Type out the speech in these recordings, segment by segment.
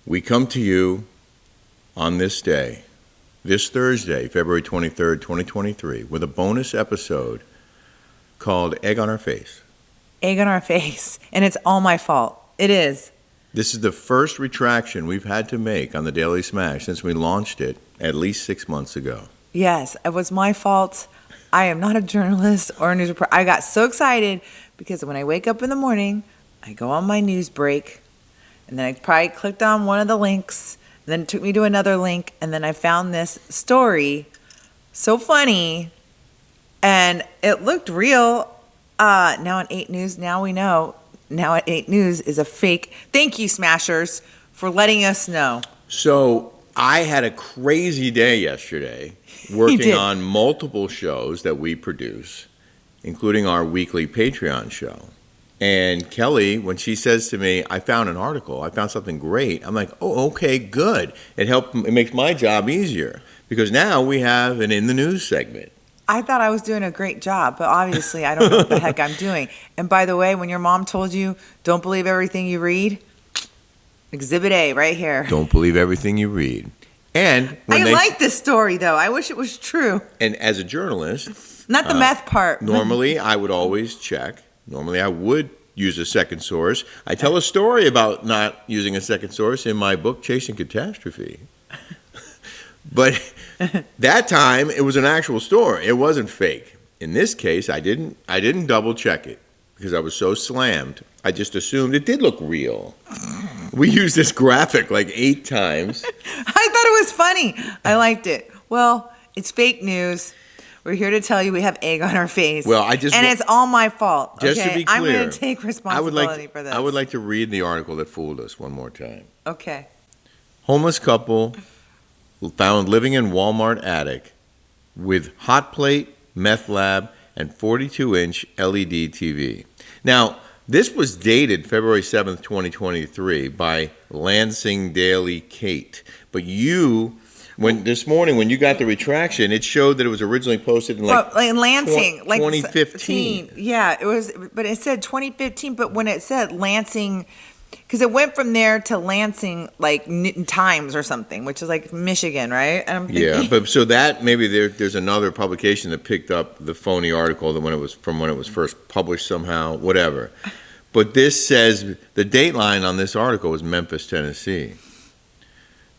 We come to you on this day, this Thursday, February 23rd, 2023, with a bonus episode called Egg on Our Face. Egg on our face. And it's all my fault. It is. This is the first retraction we've had to make on the Daily Smash since we launched it at least 6 months ago. Yes, it was my fault. I am not a journalist or a news reporter. I got so excited because when I wake up in the morning, I go on my news break, and then I probably clicked on one of the links, and then it took me to another link, and then I found this story, so funny, and it looked real. Now on 8 News, now we know, now at 8 News is a fake. Thank you, Smashers, for letting us know. So I had a crazy day yesterday working on multiple shows that we produce, including our weekly Patreon show. And Kelly, when she says to me, I found an article, I found something great, I'm like, oh, okay, good. It makes my job easier because now we have an In the News segment. I thought I was doing a great job, but obviously I don't know what the heck I'm doing. And by the way, when your mom told you, don't believe everything you read, Exhibit A right here. Don't believe everything you read. And I like this story, though. I wish it was true. And as a journalist, not the meth part. Normally, I would always check. Normally, I would use a second source. I tell a story about not using a second source in my book, Chasing Catastrophe. But that time, it was an actual story. It wasn't fake. In this case, I didn't double check it because I was so slammed. I just assumed it did look real. We used this graphic like 8 times. I thought it was funny. I liked it. Well, it's fake news. We're here to tell you we have egg on our face. Well, and it's all my fault. Just to be clear, I'm going to take responsibility for this. I would like to read the article that fooled us one more time. Okay. Homeless couple found living in Walmart attic with hot plate, meth lab, and 42-inch LED TV. Now, this was dated February 7th, 2023 by Lansing Daily Kate. But this morning when you got the retraction, it showed that it was originally posted in in Lansing, 2015. Yeah, it was, but it said 2015. But when it said Lansing, because it went from there to Lansing, like Times or something, which is like Michigan, right? And I'm thinking, yeah, but so that maybe there's another publication that picked up the phony article that when it was first published somehow, whatever. But this says the dateline on this article is Memphis, Tennessee.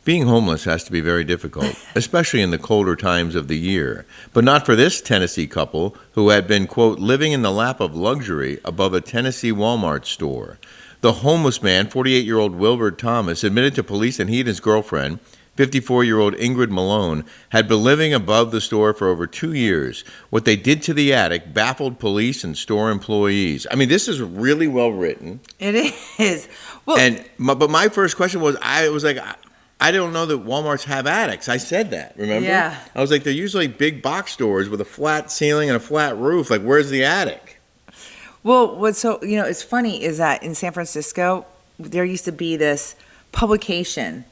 Being homeless has to be very difficult, especially in the colder times of the year. But not for this Tennessee couple who had been, quote, living in the lap of luxury above a Tennessee Walmart store. The homeless man, 48-year-old Wilbert Thomas, admitted to police that he and his girlfriend, 54-year-old Ingrid Malone, had been living above the store for over 2 years. What they did to the attic baffled police and store employees. I mean, this is really well written. It is. Well, but my first question was, I don't know that Walmarts have attics. I said that, remember? Yeah. I was like, they're usually big box stores with a flat ceiling and a flat roof. Like, where's the attic? Well, it's funny is that in San Francisco, there used to be this publication,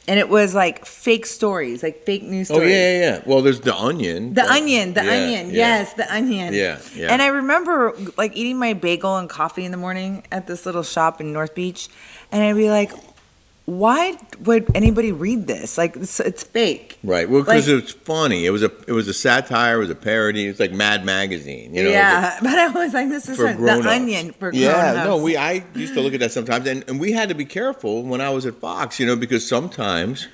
and it was like fake stories, like fake news stories. Oh, yeah. Well, there's The Onion. The Onion. Yes, The Onion. Yeah. And I remember like eating my bagel and coffee in the morning at this little shop in North Beach, and I'd be like, why would anybody read this? Like, it's fake. Right. Well, because it's funny. It was a satire. It was a parody. It was like Mad Magazine. Yeah. But I was like, this is The Onion for grown-ups. Yeah. No, I used to look at that sometimes. And we had to be careful when I was at Fox, because sometimes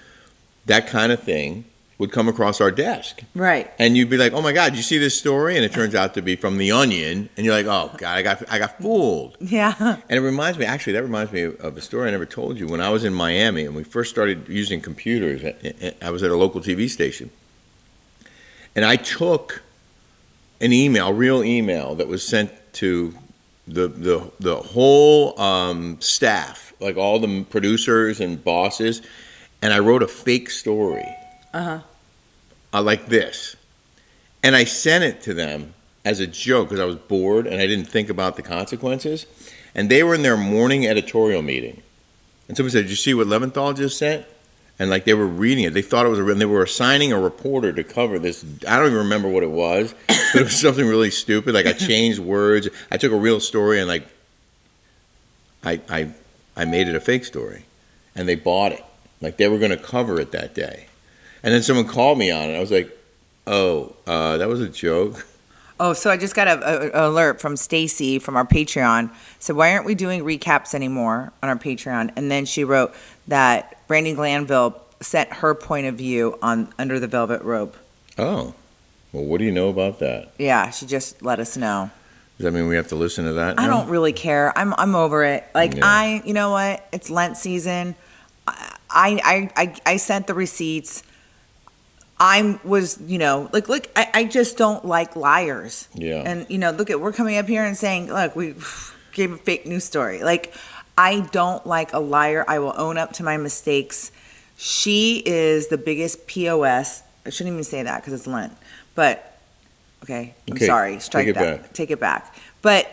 that kind of thing would come across our desk. Right. And you'd be like, oh, my God, you see this story? And it turns out to be from The Onion. And you're like, oh, God, I got fooled. Yeah. And that reminds me of a story I never told you. When I was in Miami and we first started using computers, I was at a local TV station. And I took an real email that was sent to the whole staff, like all the producers and bosses, and I wrote a fake story. Like this. And I sent it to them as a joke because I was bored and I didn't think about the consequences. And they were in their morning editorial meeting. And somebody said, did you see what Leventhal just sent? And like they were reading it. They thought it was and they were assigning a reporter to cover this. I don't even remember what it was, but it was something really stupid. Like I changed words. I took a real story and like I made it a fake story. and they bought it. Like they were going to cover it that day. And then someone called me on it. I was like, oh, that was a joke. Oh, so I just got an alert from Stacy from our Patreon. So why aren't we doing recaps anymore on our Patreon? And then she wrote that Brandy Glanville sent her point of view on Under the Velvet Rope. Oh, well, what do you know about that? Yeah, she just let us know. Does that mean we have to listen to that now? I don't really care. I'm over it. Like Yeah. you know what? It's Lent season. I sent the receipts. I was, look, I just don't like liars. Yeah. And, we're coming up here and saying, look, we gave a fake news story. Like, I don't like a liar. I will own up to my mistakes. She is the biggest POS. I shouldn't even say that because it's Lent. But, okay, I'm sorry. Strike take it that. back. Take it back. But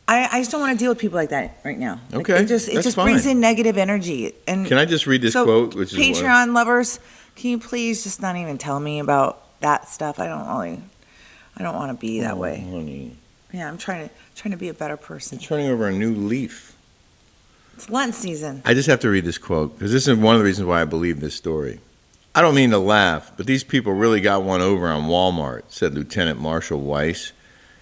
I just don't want to deal with people like that right now. Like, Okay, it just that's brings fine. in negative energy. And Can I just read this so, quote? Which is Patreon lovers, can you please just not even tell me about that stuff? I don't want to be that way. Honey. Yeah, I'm trying to be a better person. You're turning over a new leaf. It's Lent season. I just have to read this quote because this is one of the reasons why I believe this story. I don't mean to laugh, but these people really got one over on Walmart, said Lieutenant Marshal Weiss.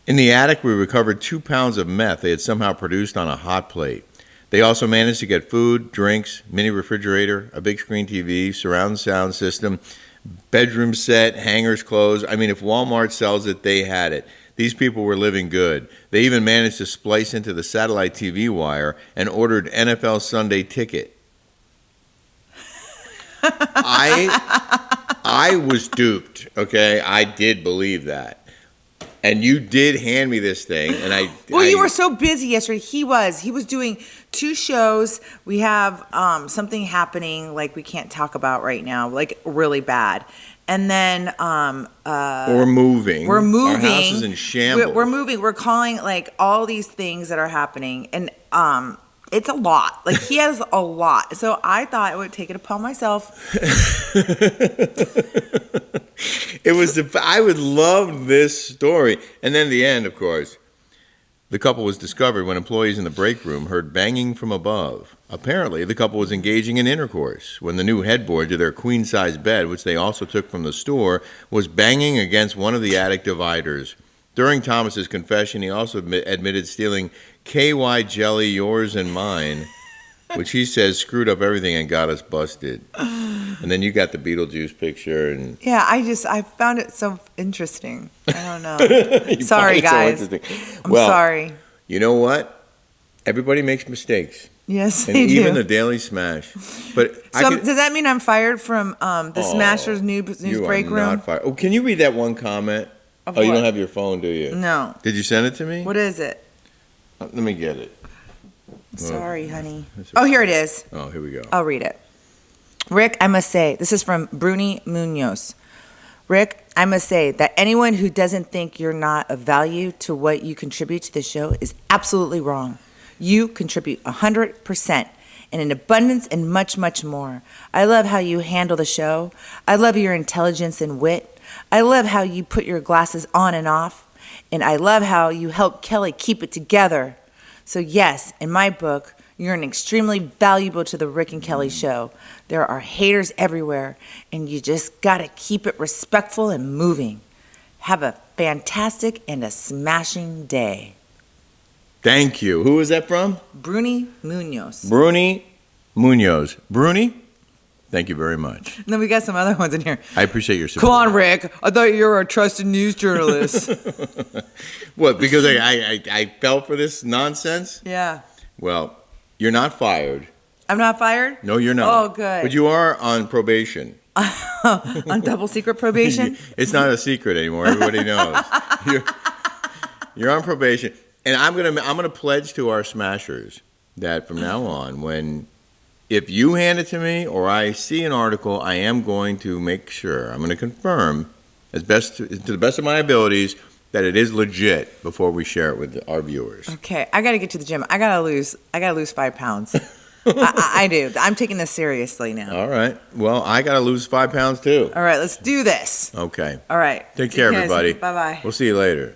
In the attic, we recovered 2 pounds of meth they had somehow produced on a hot plate. They also managed to get food, drinks, mini refrigerator, a big screen TV, surround sound system, bedroom set, hangers, clothes. I mean, if Walmart sells it, they had it. These people were living good. They even managed to splice into the satellite TV wire and ordered NFL Sunday Ticket. I was duped, okay? I did believe that. And you did hand me this thing, and You were so busy yesterday. He was doing 2 shows. We have something happening, like we can't talk about right now, like really bad. And then we're moving. Our house is in shambles. We're moving. We're calling like all these things that are happening, and it's a lot. Like he has a lot. So I thought I would take it upon myself. I would love this story. And then the end, of course. The couple was discovered when employees in the break room heard banging from above. Apparently, the couple was engaging in intercourse when the new headboard to their queen-size bed, which they also took from the store, was banging against one of the attic dividers. During Thomas's confession, he also admitted stealing KY jelly, yours and mine, which he says screwed up everything and got us busted. And then you got the Beetlejuice picture. And yeah, I found it so interesting. I don't know. Sorry, guys. I'm sorry. You know what? Everybody makes mistakes. Yes, and they do. Even the Daily Smash. But does that mean I'm fired from the Smashers news break room? Not fired. Oh, can you read that one comment? Of you what? don't have your phone, do you? No. Did you send it to me? What is it? Let me get it. Sorry, honey. Oh, here it is. Oh, here we go. I'll read it. Rick, I must say, this is from Bruni Munoz. Rick, I must say that anyone who doesn't think you're not of value to what you contribute to the show is absolutely wrong. You contribute 100% and in abundance and much, much more. I love how you handle the show. I love your intelligence and wit. I love how you put your glasses on and off. And I love how you help Kelly keep it together. So yes, in my book, you're an extremely valuable to the Rick and Kelly show. There are haters everywhere, and you just gotta keep it respectful and moving. Have a fantastic and a smashing day. Thank you. Who is that from? Bruni Munoz. Bruni Munoz. Bruni, thank you very much. And then we got some other ones in here. I appreciate your support. Come on, Rick. I thought you were a trusted news journalist. What, because I fell for this nonsense? Yeah. Well, you're not fired. I'm not fired? No, you're not. Oh, good. But you are on probation. On double secret probation? It's not a secret anymore. Everybody knows. You're on probation. And I'm gonna pledge to our smashers that from now on, if you hand it to me or I see an article, I am going to make sure, I'm going to confirm to the best of my abilities that it is legit before we share it with our viewers. Okay, I got to get to the gym. I got to lose 5 pounds. I do. I'm taking this seriously now. All right. Well, I got to lose 5 pounds too. All right, let's do this. Okay. All right. Take care, everybody. Bye-bye. We'll see you later.